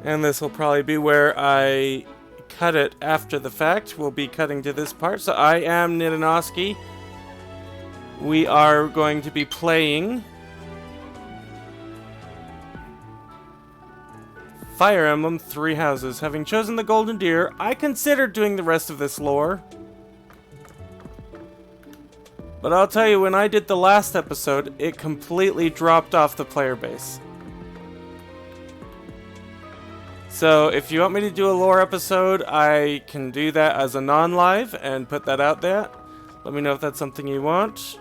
And this will probably be where I cut it after the fact. We'll be cutting to this part. So I am Nidanoski. We are going to be playing Fire Emblem Three Houses. Having chosen the Golden Deer, I considered doing the rest of this lore. But I'll tell you, when I did the last episode, it completely dropped off the player base. So if you want me to do a lore episode, I can do that as a non-live and put that out there. Let me know if that's something you want.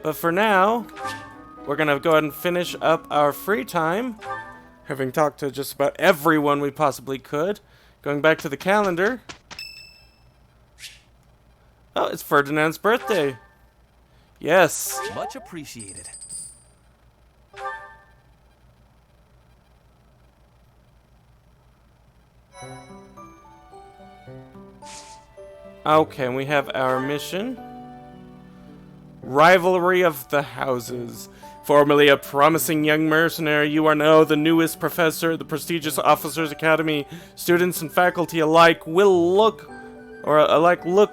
But for now, we're going to go ahead and finish up our free time, having talked to just about everyone we possibly could. Going back to the calendar. Oh, it's Ferdinand's birthday. Yes. Much appreciated. Okay, we have our mission. Rivalry of the Houses. Formerly a promising young mercenary, you are now the newest professor at the prestigious Officers Academy. Students and faculty alike will look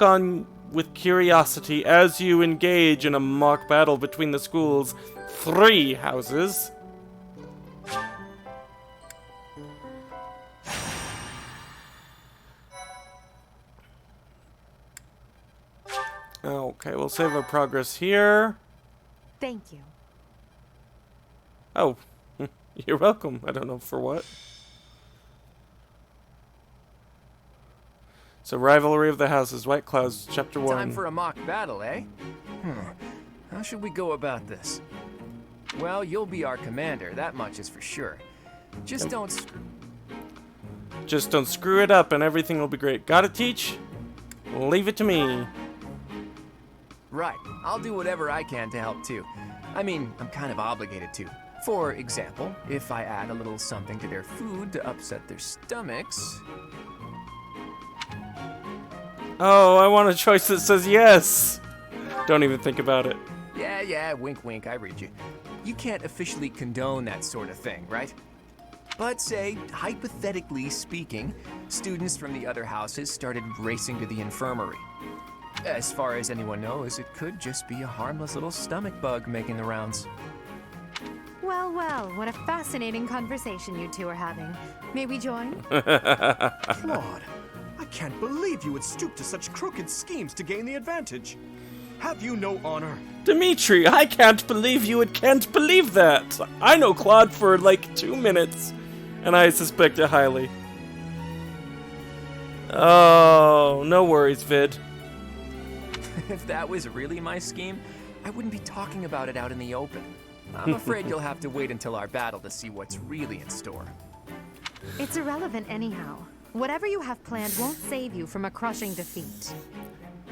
on with curiosity as you engage in a mock battle between the school's three houses. Okay, we'll save our progress here. Thank you. Oh, you're welcome. I don't know for what. So, Rivalry of the Houses, White Clouds, Chapter 1. Time for a mock battle, eh? How should we go about this? Well, you'll be our commander, that much is for sure. Just don't screw it up and everything will be great. Gotta teach? Leave it to me. Right, I'll do whatever I can to help too. I mean, I'm kind of obligated to. For example, if I add a little something to their food to upset their stomachs... Oh, I want a choice that says yes. Don't even think about it. Yeah, wink wink, I read you. You can't officially condone that sort of thing, right? But say, hypothetically speaking, students from the other houses started racing to the infirmary. As far as anyone knows, it could just be a harmless little stomach bug making the rounds. Well, what a fascinating conversation you two are having. May we join? Claude, I can't believe you would stoop to such crooked schemes to gain the advantage. Have you no honor? Dimitri, I can't believe you can't believe that. I know Claude for like 2 minutes, and I suspect it highly. Oh, no worries, Vid. If that was really my scheme, I wouldn't be talking about it out in the open. I'm afraid you'll have to wait until our battle to see what's really in store. It's irrelevant anyhow. Whatever you have planned won't save you from a crushing defeat.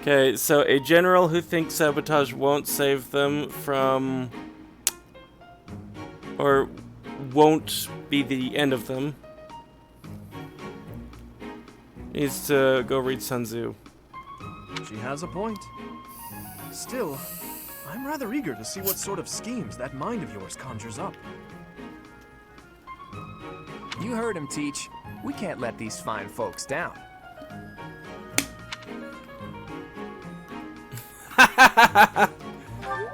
Okay, so a general who thinks sabotage won't save them from... or won't be the end of them needs to go read Sun Tzu. She has a point. Still, I'm rather eager to see what sort of schemes that mind of yours conjures up. You heard him, Teach. We can't let these fine folks down.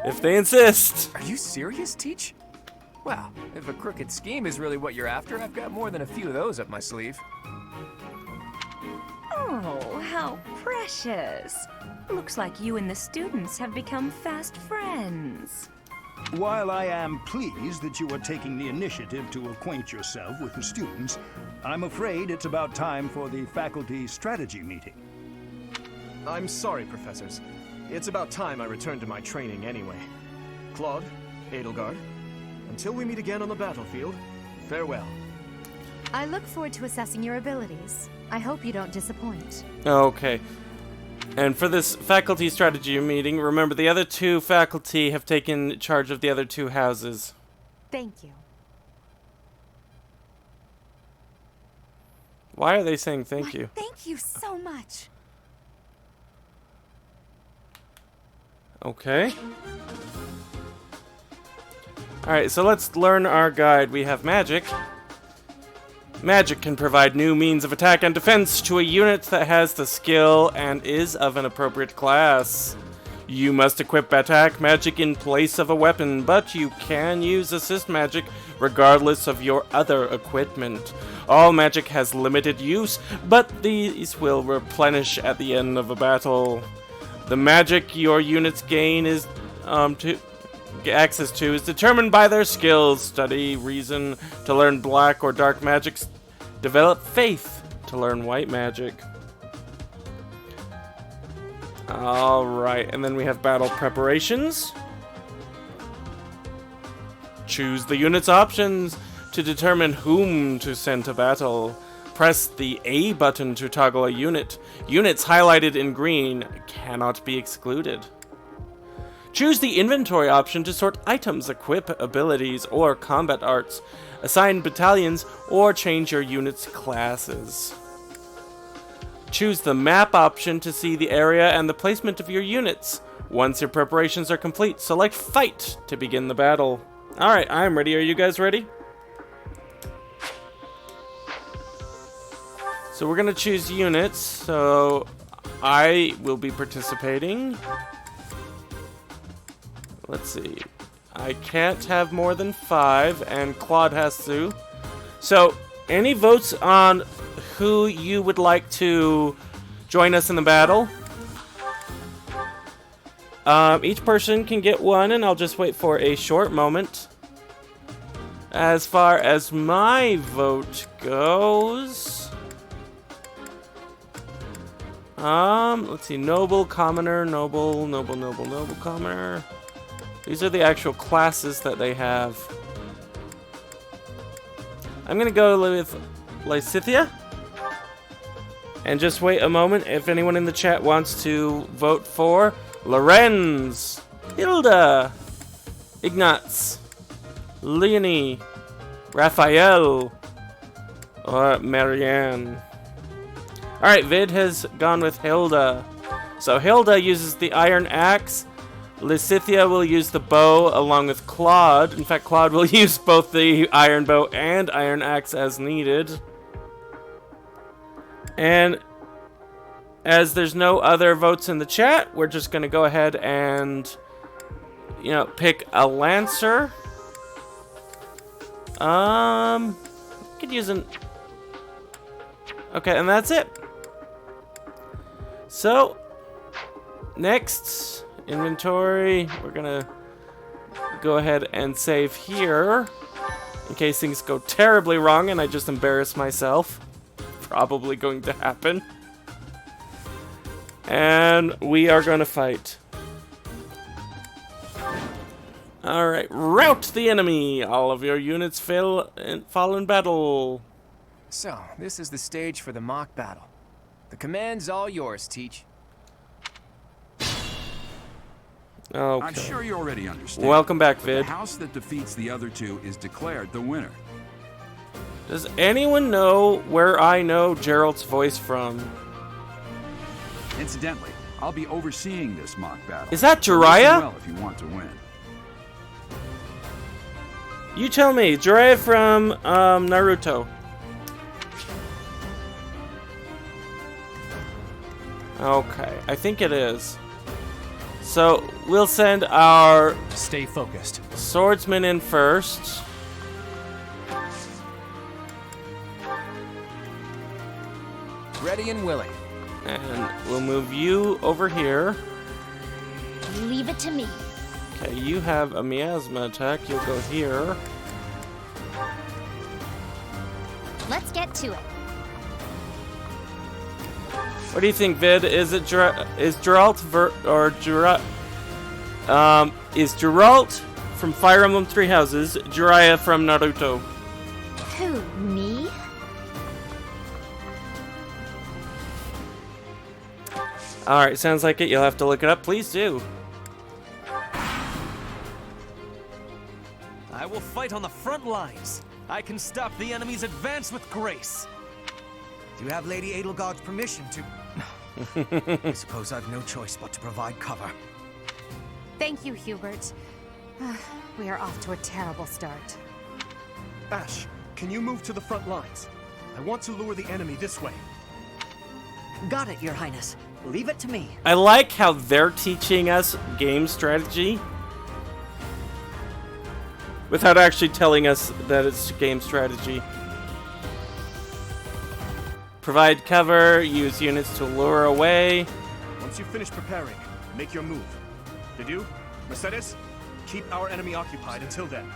If they insist. Are you serious, Teach? Well, if a crooked scheme is really what you're after, I've got more than a few of those up my sleeve. Oh, how precious. Looks like you and the students have become fast friends. While I am pleased that you are taking the initiative to acquaint yourself with the students, I'm afraid it's about time for the faculty strategy meeting. I'm sorry, professors. It's about time I returned to my training anyway. Claude, Edelgard, until we meet again on the battlefield, farewell. I look forward to assessing your abilities. I hope you don't disappoint. Okay. And for this faculty strategy meeting, remember the other two faculty have taken charge of the other two houses. Thank you. Why are they saying thank you? Thank you so much. Okay. Alright, so let's learn our guide. We have magic. Magic can provide new means of attack and defense to a unit that has the skill and is of an appropriate class. You must equip attack magic in place of a weapon, but you can use assist magic regardless of your other equipment. All magic has limited use, but these will replenish at the end of a battle. The magic your units gain is access to is determined by their skills. Study reason to learn black or dark magics. Develop faith to learn white magic. Alright, and then we have battle preparations. Choose the unit's options to determine whom to send to battle. Press the A button to toggle a unit. Units highlighted in green cannot be excluded. Choose the inventory option to sort items, equip abilities, or combat arts. Assign battalions, or change your unit's classes. Choose the map option to see the area and the placement of your units. Once your preparations are complete, select Fight to begin the battle. Alright, I'm ready. Are you guys ready? So we're gonna choose units, so I will be participating. Let's see. I can't have more than 5, and Claude has to. So, any votes on who you would like to join us in the battle? Each person can get one, and I'll just wait for a short moment. As far as my vote goes... let's see. Noble, Commoner, Noble, Commoner. These are the actual classes that they have. I'm gonna go with Lysithia. And just wait a moment if anyone in the chat wants to vote for Lorenz, Hilda, Ignatz, Leonie, Raphael, or Marianne. Alright, Vid has gone with Hilda. So Hilda uses the iron axe. Lysithia will use the bow along with Claude. In fact, Claude will use both the iron bow and iron axe as needed. And as there's no other votes in the chat, we're just going to go ahead and, pick a Lancer. Could use an... Okay, and that's it. So, next... Inventory, we're gonna go ahead and save here in case things go terribly wrong and I just embarrass myself. Probably going to happen. And we are gonna fight. Alright, rout the enemy! All of your units fall in battle. So, this is the stage for the mock battle. The command's all yours, Teach. Okay. I'm sure you already understand. Welcome back, Vid. The house that defeats the other two is declared the winner. Does anyone know where I know Gerald's voice from? Incidentally, I'll be overseeing this mock battle. Is that So Jiraiya? listen well if you want to win. You tell me. Jiraiya from Naruto. Okay, I think it is. So, we'll send our... Stay focused. Swordsman in first. Ready and willing. And we'll move you over here. Leave it to me. Okay, you have a miasma attack. You'll go here. Let's get to it. What do you think, Vid? Is it is Geralt is Geralt from Fire Emblem Three Houses, Jiraiya from Naruto? Who, me? Alright, sounds like it. You'll have to look it up. Please do. I will fight on the front lines. I can stop the enemy's advance with grace. Do you have Lady Edelgard's permission to... I suppose I've no choice but to provide cover. Thank you, Hubert. We are off to a terrible start. Ash, can you move to the front lines? I want to lure the enemy this way. Got it, Your Highness. Leave it to me. I like how they're teaching us game strategy without actually telling us that it's game strategy. Provide cover, use units to lure away. Once you finish preparing, make your move. Did you? Mercedes? Keep our enemy occupied until then.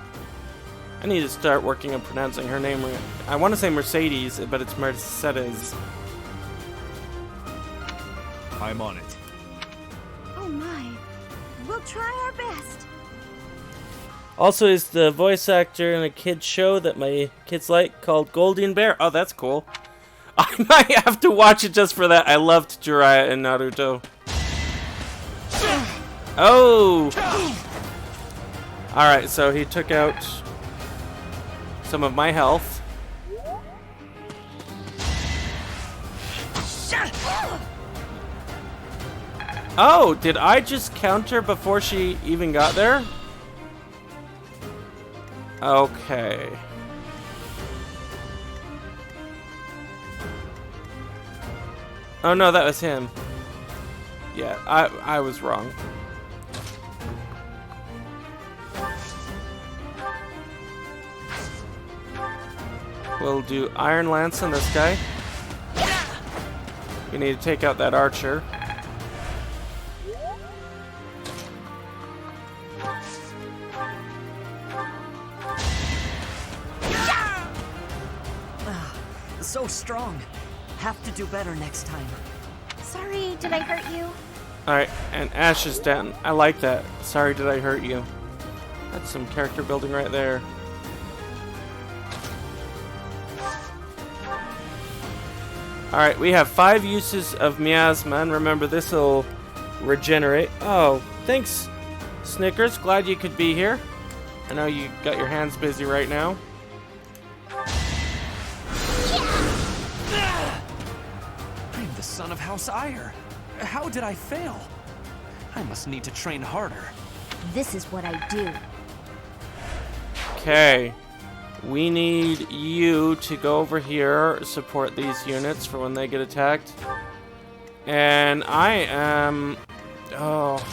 I need to start working on pronouncing her name. I want to say Mercedes, but it's Mercedes. I'm on it. Oh my. We'll try our best. Also, is the voice actor in a kid's show that my kids like called Goldie and Bear. Oh, that's cool. I might have to watch it just for that. I loved Jiraiya and Naruto. Oh! Alright, so he took out some of my health. Oh, did I just counter before she even got there? Okay. Oh no, that was him. Yeah, I was wrong. We'll do Iron Lance on this guy. We need to take out that archer. So strong. Have to do better next time. Sorry, did I hurt you? Alright, and Ash is down. I like that. Sorry, did I hurt you? That's some character building right there. Alright, we have 5 uses of Miasma, and remember this will regenerate. Oh, thanks, Snickers. Glad you could be here. I know you got your hands busy right now. I'm the son of House Ire. How did I fail? I must need to train harder. This is what I do. Okay. We need you to go over here, support these units for when they get attacked. And I am... Oh.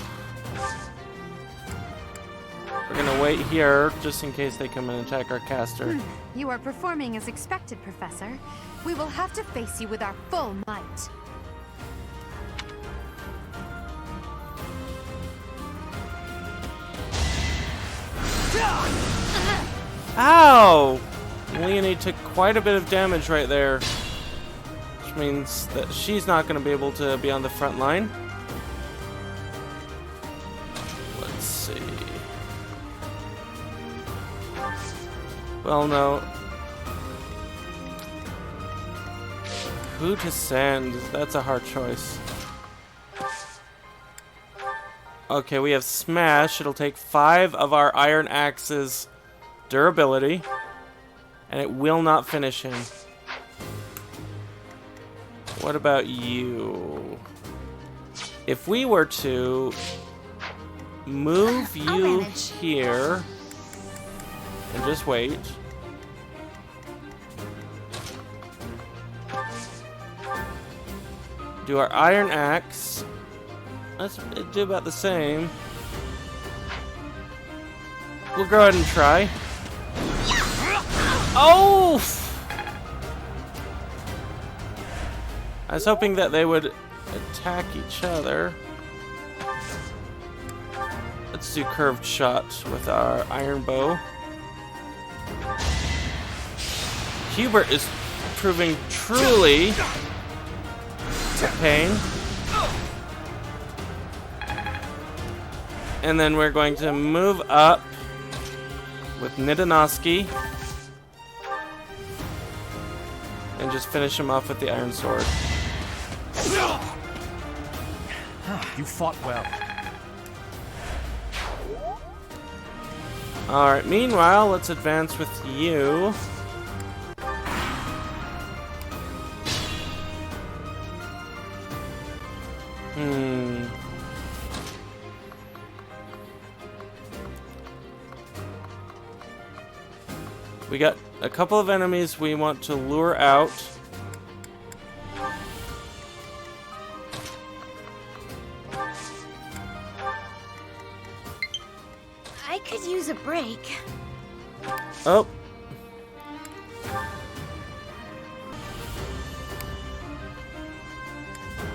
We're gonna wait here, just in case they come and attack our caster. You are performing as expected, Professor. We will have to face you with our full might. Ow! Leonie took quite a bit of damage right there. Which means that she's not going to be able to be on the front line. Let's see. Well, no. Who to send? That's a hard choice. Okay, we have Smash. It'll take 5 of our Iron Axe's durability, and it will not finish him. What about you? If we were to move you here and just wait. Do our Iron Axe. Let's do about the same. We'll go ahead and try. Oh! I was hoping that they would attack each other. Let's do curved shot with our iron bow. Hubert is proving truly a pain. And then we're going to move up with Nidanoski and just finish him off with the iron sword. You fought well. Alright, meanwhile, let's advance with you. We got a couple of enemies we want to lure out. I could use a break. Oh.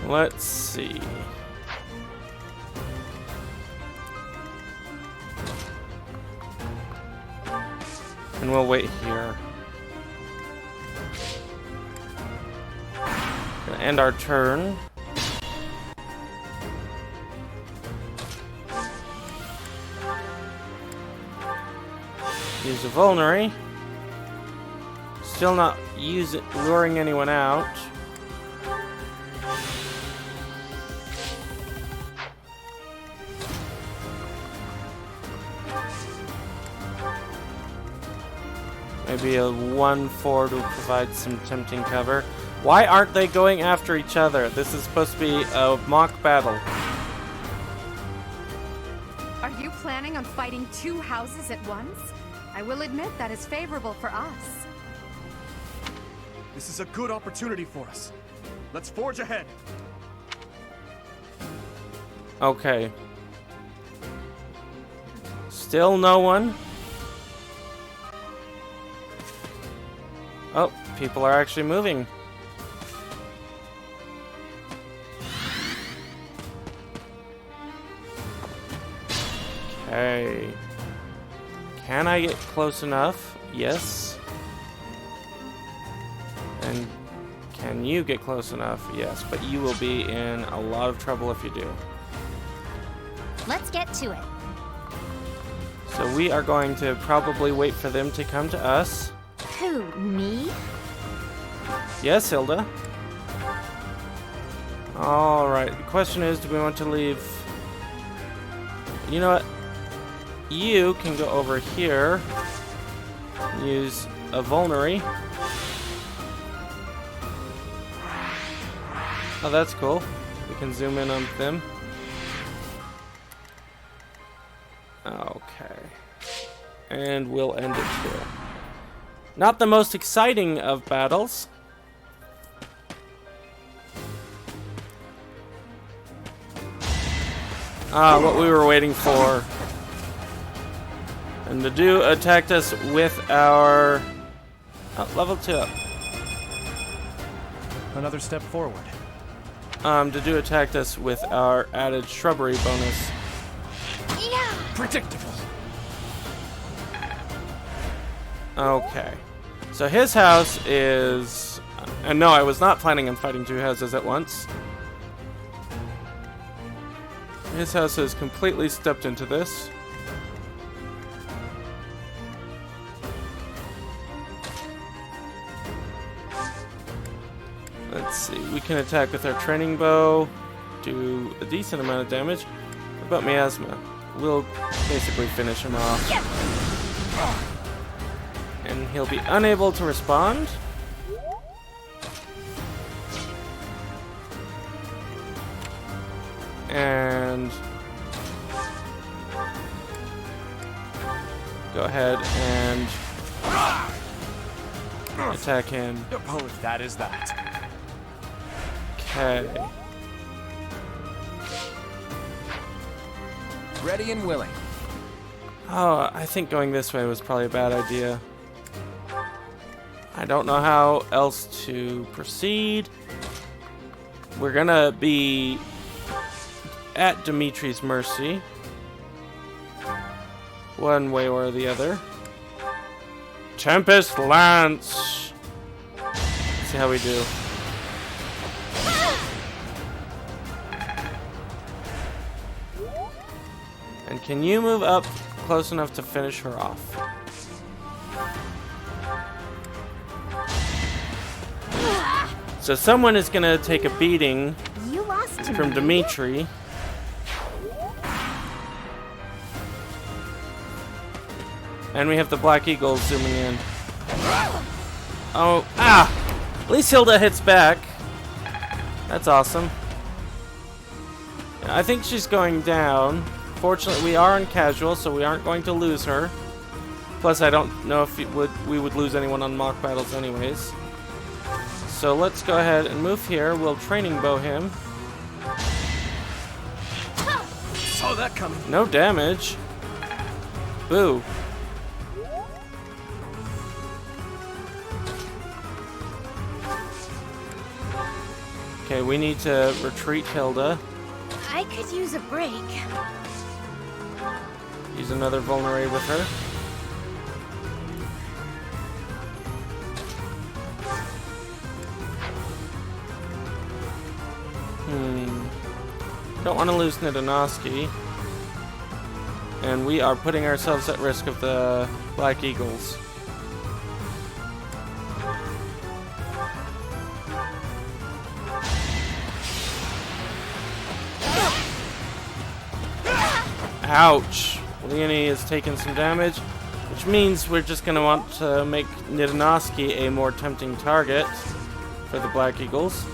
Let's see. And we'll wait here. Gonna end our turn. Use a vulnerary. Still not luring anyone out. Maybe a 1-4 to provide some tempting cover. Why aren't they going after each other? This is supposed to be a mock battle. Are you planning on fighting 2 houses at once? I will admit that is favorable for us. This is a good opportunity for us. Let's forge ahead. Okay. Still no one. Oh, people are actually moving. Okay. Can I get close enough? Yes. And can you get close enough? Yes, but you will be in a lot of trouble if you do. Let's get to it. So we are going to probably wait for them to come to us. Who, me? Yes, Hilda. Alright, the question is, do we want to leave... You know what? You can go over here. Use a vulnerary. Oh, that's cool. We can zoom in on them. Okay. And we'll end it here. Not the most exciting of battles. What we were waiting for. And the Dew attacked us with our... level 2 up. Another step forward. The Dew attacked us with our added shrubbery bonus. Yeah. Predictable. Okay. So his house is... And no, I was not planning on fighting 2 houses at once. His house has completely stepped into this. Let's see. We can attack with our training bow. Do a decent amount of damage. What about Miasma? We'll basically finish him off. And he'll be unable to respond. And go ahead and attack him. That is that. Okay. Ready and willing. Oh, I think going this way was probably a bad idea. I don't know how else to proceed. We're gonna be at Dimitri's mercy. One way or the other. Tempest Lance! Let's see how we do. And can you move up close enough to finish her off? So someone is gonna take a beating You lost to from me. Dimitri. And we have the Black Eagle zooming in. Oh, At least Hilda hits back. That's awesome. I think she's going down. Fortunately, we are on casual, so we aren't going to lose her. Plus, I don't know if we would lose anyone on mock battles anyways. So let's go ahead and move here. We'll training bow him. Saw that coming. No damage. Boo. Okay, we need to retreat Hilda. I could use a break. Use another vulnerate with her. Don't want to lose Nidanosky. And we are putting ourselves at risk of the Black Eagles. Ouch! Leonie has taken some damage, which means we're just going to want to make Nidanosky a more tempting target for the Black Eagles.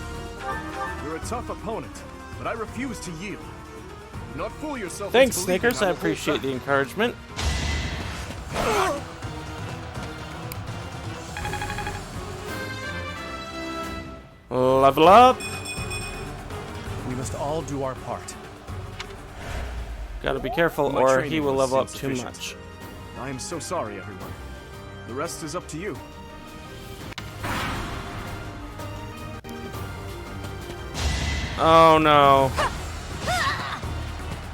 You're a tough opponent, but I refuse to yield. Do not fool yourself. Thanks, Snickers. I appreciate the encouragement. Level up. We must all do our part. Gotta be careful, My or training he will was level up too insufficient. much. I am so sorry, everyone. The rest is up to you. Oh no.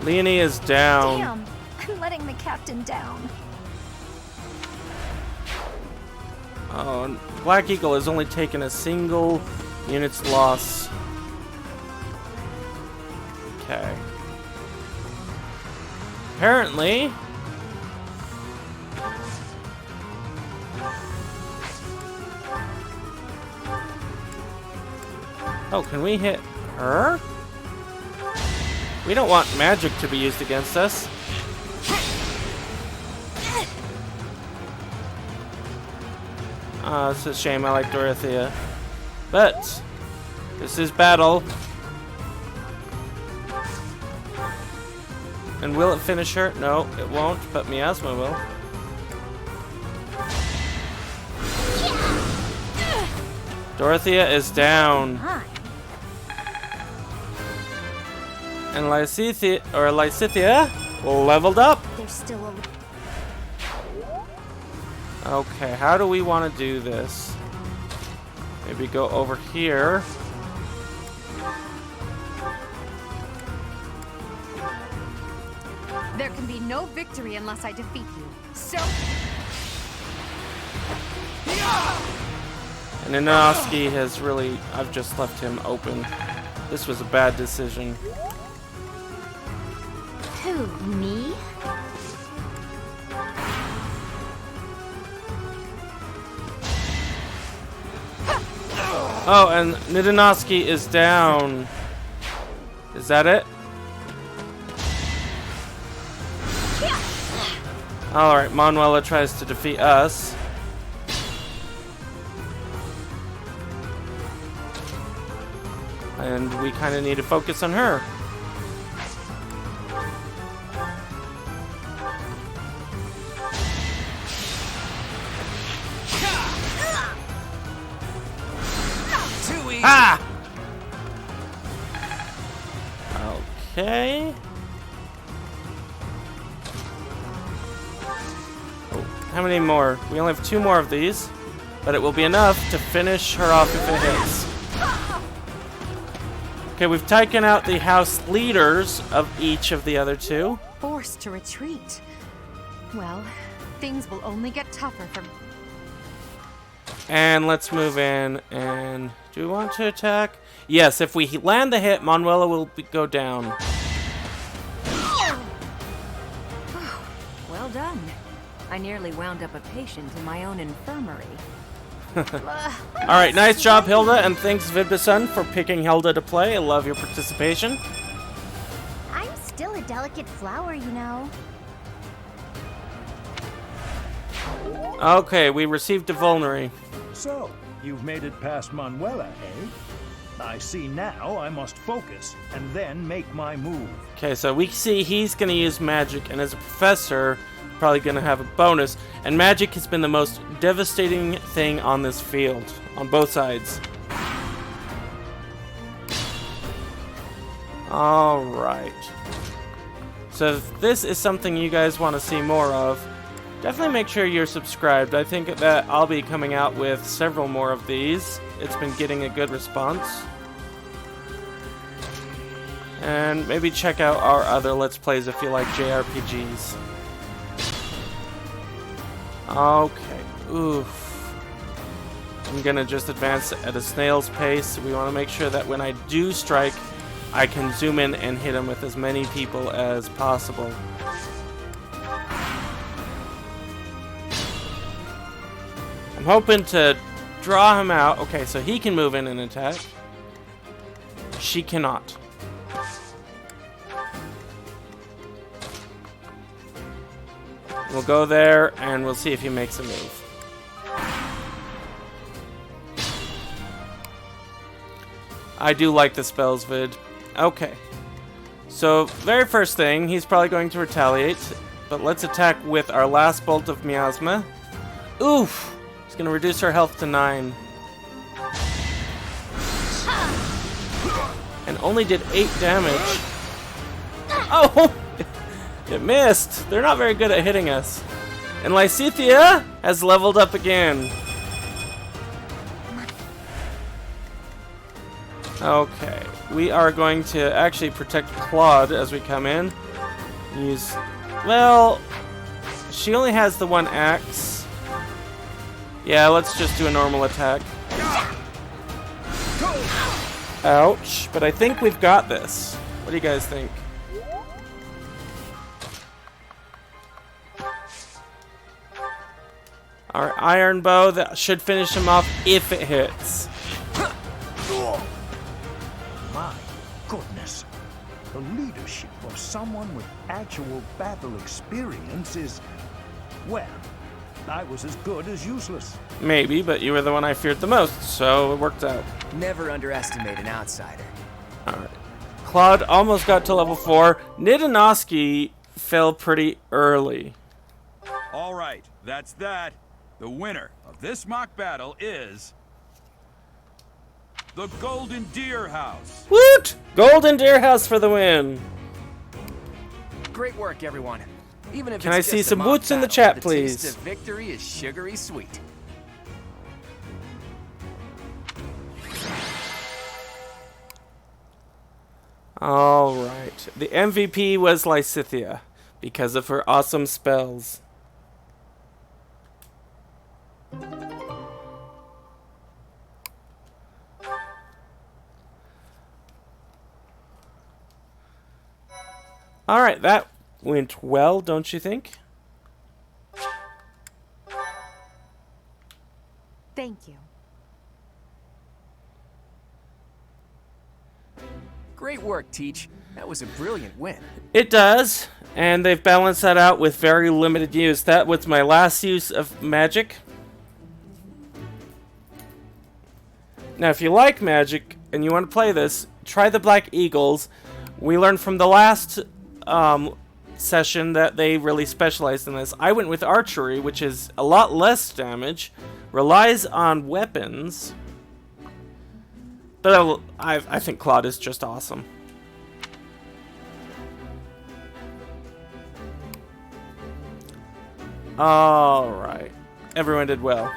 Leonie is down. Damn, I'm letting the captain down. Oh, and Black Eagle has only taken a single unit's loss. Okay. Apparently... Oh, can we hit her? We don't want magic to be used against us. It's a shame. I like Dorothea. But this is battle. And will it finish her? No, it won't, but Miasma will. Dorothea is down. And Lysithea leveled up. There's still a... Okay, how do we want to do this? Maybe go over here. There can be no victory unless I defeat you. So... And Inoski has really... I've just left him open. This was a bad decision. Who, me? Oh, and Nidanosky is down. Is that it? Alright, Manuela tries to defeat us. And we kind of need to focus on her. Ah! Okay. Oh, how many more? We only have 2 more of these, but it will be enough to finish her off if it hits. Okay, we've taken out the house leaders of each of the other 2. Forced to retreat. Well, things will only get tougher for... And let's move in, and do we want to attack? Yes, if we land the hit, Manuela will go down. Well done. I nearly wound up a patient in my own infirmary. Alright, nice job, Hilda, and thanks, Vibison, for picking Hilda to play. I love your participation. I'm still a delicate flower, you know. Okay, we received a vulnerary. So, you've made it past Manuela, eh? I see now I must focus and then make my move. Okay, so we see he's going to use magic, and as a professor, probably gonna have a bonus. And magic has been the most devastating thing on this field, on both sides. Alright. So if this is something you guys want to see more of, definitely make sure you're subscribed. I think that I'll be coming out with several more of these. It's been getting a good response. And maybe check out our other Let's Plays if you like JRPGs. Okay. Oof. I'm gonna just advance at a snail's pace. We want to make sure that when I do strike, I can zoom in and hit him with as many people as possible. I'm hoping to draw him out. Okay, so he can move in and attack. She cannot. We'll go there and we'll see if he makes a move. I do like the spells vid. Okay. So, very first thing, he's probably going to retaliate. But let's attack with our last bolt of miasma. Oof! It's going to reduce her health to 9. And only did 8 damage. Oh! It missed! They're not very good at hitting us. And Lysithea has leveled up again. Okay. We are going to actually protect Claude as we come in. Use... Well... She only has the one axe. Yeah, let's just do a normal attack. Ouch. But I think we've got this. What do you guys think? Our iron bow, that should finish him off if it hits. My goodness. The leadership of someone with actual battle experience is... Well, I was as good as useless. Maybe, but you were the one I feared the most, so it worked out. Never underestimate an outsider. Alright. Claude almost got to level 4. Nidanoski fell pretty early. All right, that's that. The winner of this mock battle is... the Golden Deer House. Woot! Golden Deer House for the win. Great work, everyone. Even if Can it's I see just a some mock woots in the battle, chat, the please? taste of victory is sugary sweet. Alright. The MVP was Lysithea because of her awesome spells. Alright, that went well, don't you think? Thank you. Great work, Teach. That was a brilliant win. It does, and they've balanced that out with very limited use. That was my last use of magic. Now, if you like magic and you want to play this, try the Black Eagles. We learned from the last session that they really specialized in this. I went with archery, which is a lot less damage, relies on weapons, but I think Claude is just awesome. Alright. Everyone did well.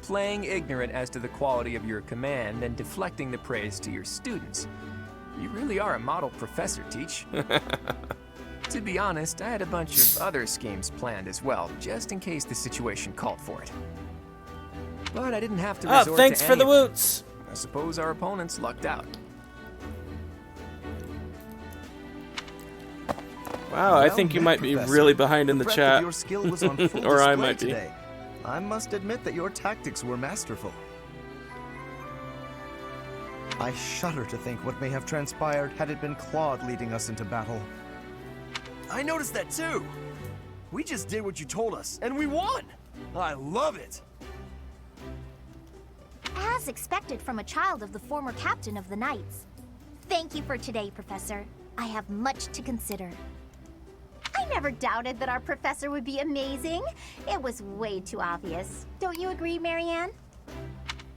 Playing ignorant as to the quality of your command and deflecting the praise to your students. You really are a model professor, Teach. To be honest, I had a bunch of other schemes planned as well, just in case the situation called for it. But I didn't have to resort to thanks for any the of them. woots! I suppose our opponents lucked out. Wow, I think you might be really behind in the chat. Your skill was on full Or I display might be. today. I must admit that your tactics were masterful. I shudder to think what may have transpired had it been Claude leading us into battle. I noticed that too. We just did what you told us, and we won. I love it. As expected from a child of the former captain of the Knights. Thank you for today, Professor. I have much to consider. I I never doubted that our professor would be amazing. It was way too obvious. Don't you agree, Marianne?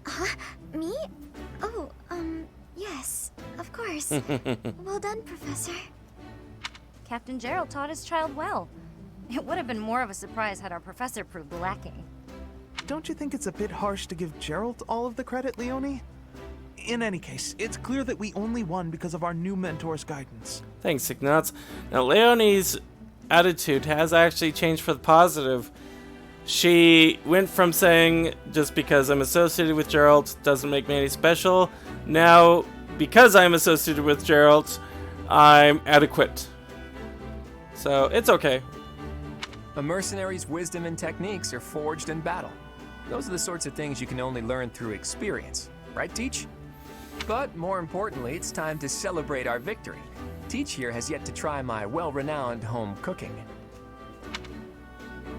Huh? Me? Oh, yes, of course. Well done, Professor. Captain Gerald taught his child well. It would have been more of a surprise had our professor proved lacking. Don't you think it's a bit harsh to give Gerald all of the credit, Leonie? In any case, it's clear that we only won because of our new mentor's guidance. Thanks, Ignatz. Now, Leonie's attitude has actually changed for the positive. She went from saying, just because I'm associated with Gerald doesn't make me any special. Now, because I'm associated with Gerald, I'm adequate. So, it's okay. A mercenary's wisdom and techniques are forged in battle. Those are the sorts of things you can only learn through experience. Right, Teach? But more importantly, it's time to celebrate our victory. Teach here has yet to try my well-renowned home cooking.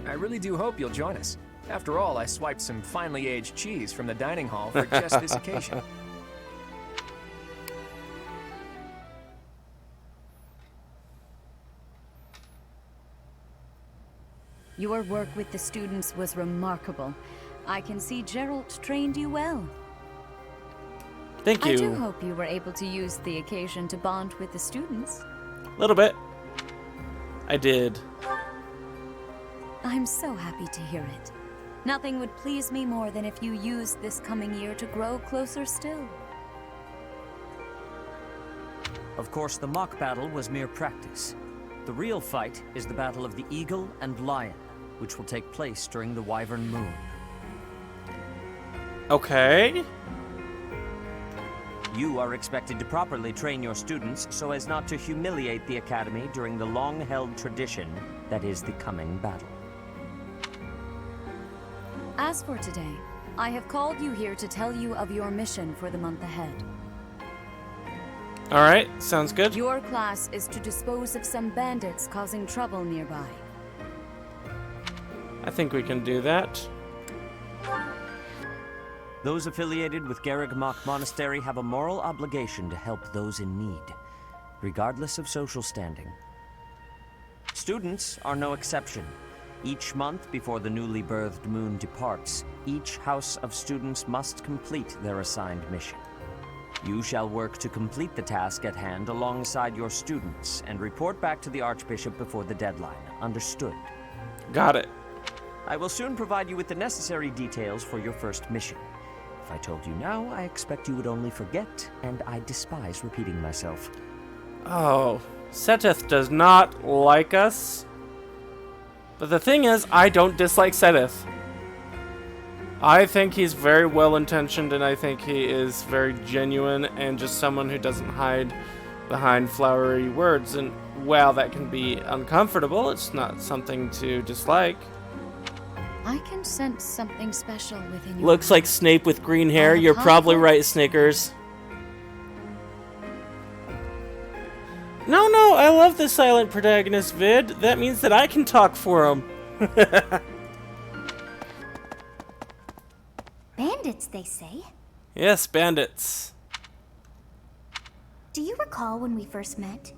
I really do hope you'll join us. After all, I swiped some finely aged cheese from the dining hall for just this occasion. Your work with the students was remarkable. I can see Gerald trained you well. Thank you. I do hope you were able to use the occasion to bond with the students. A little bit. I did. I'm so happy to hear it. Nothing would please me more than if you used this coming year to grow closer still. Of course, the mock battle was mere practice. The real fight is the Battle of the Eagle and Lion, which will take place during the Wyvern Moon. Okay. You are expected to properly train your students so as not to humiliate the Academy during the long-held tradition that is the coming battle. As for today, I have called you here to tell you of your mission for the month ahead. Alright, sounds good. Your class is to dispose of some bandits causing trouble nearby. I think we can do that. Those affiliated with Garreg Mach Monastery have a moral obligation to help those in need, regardless of social standing. Students are no exception. Each month before the newly birthed moon departs, each house of students must complete their assigned mission. You shall work to complete the task at hand alongside your students and report back to the Archbishop before the deadline. Understood? Got it. I will soon provide you with the necessary details for your first mission. If I told you now, I expect you would only forget, and I despise repeating myself. Oh, Seteth does not like us. But the thing is, I don't dislike Seteth. I think he's very well-intentioned, and I think he is very genuine and just someone who doesn't hide behind flowery words. And while that can be uncomfortable, it's not something to dislike. I can sense something special within you. Looks like Snape with green hair. You're probably right, Snickers. No, I love the silent protagonist vid. That means that I can talk for him. Bandits, they say. Yes, bandits. Do you recall when we first met?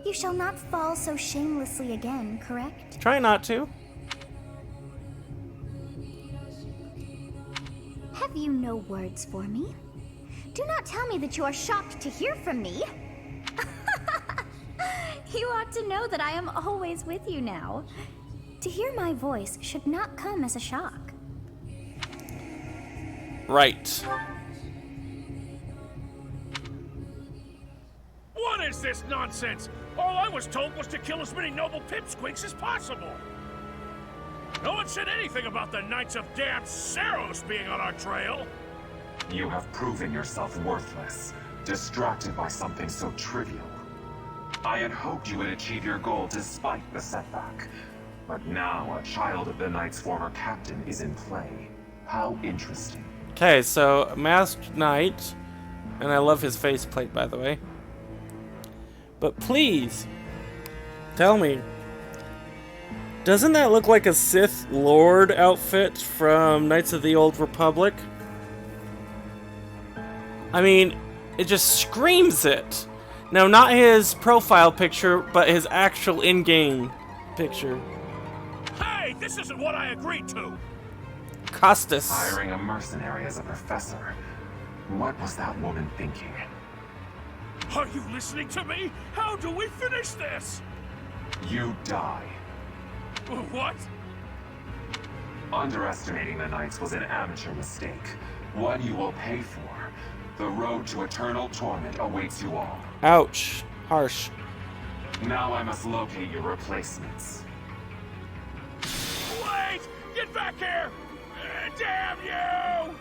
You shall not fall so shamelessly again, correct? Try not to. Have you no words for me? Do not tell me that you are shocked to hear from me. You ought to know that I am always with you now. To hear my voice should not come as a shock. Right. What is this nonsense? All I was told was to kill as many noble pipsqueaks as possible. No one said anything about the Knights of Damn Saros being on our trail. You have proven yourself worthless, distracted by something so trivial. I had hoped you would achieve your goal despite the setback. But now a child of the Knight's former captain is in play. How interesting. Okay, so Masked Knight, and I love his faceplate, by the way. But please, tell me, doesn't that look like a Sith Lord outfit from Knights of the Old Republic? I mean, it just screams it. Now, not his profile picture, but his actual in-game picture. Hey, this isn't what I agreed to! Costas. Hiring a mercenary as a professor. What was that woman thinking? Are you listening to me? How do we finish this? You die. What? Underestimating the Knights was an amateur mistake. One you will pay for. The road to eternal torment awaits you all. Ouch. Harsh. Now I must locate your replacements. Wait! Get back here! Damn you!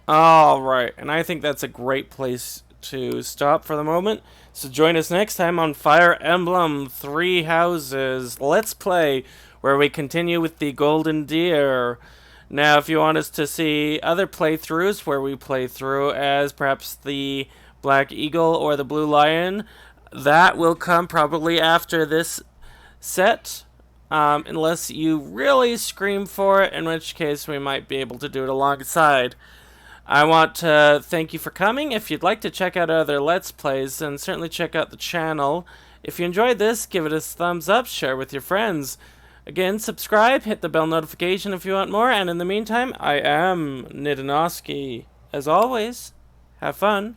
Alright, and I think that's a great place to stop for the moment. So join us next time on Fire Emblem 3 Houses Let's Play, where we continue with the Golden Deer. Now, if you want us to see other playthroughs where we play through as perhaps the Black Eagle or the Blue Lion, that will come probably after this set, unless you really scream for it, in which case we might be able to do it alongside. I want to thank you for coming. If you'd like to check out other Let's Plays, then certainly check out the channel. If you enjoyed this, give it a thumbs up, share with your friends. Again, subscribe, hit the bell notification if you want more, and in the meantime, I am Nidanoski. As always, have fun.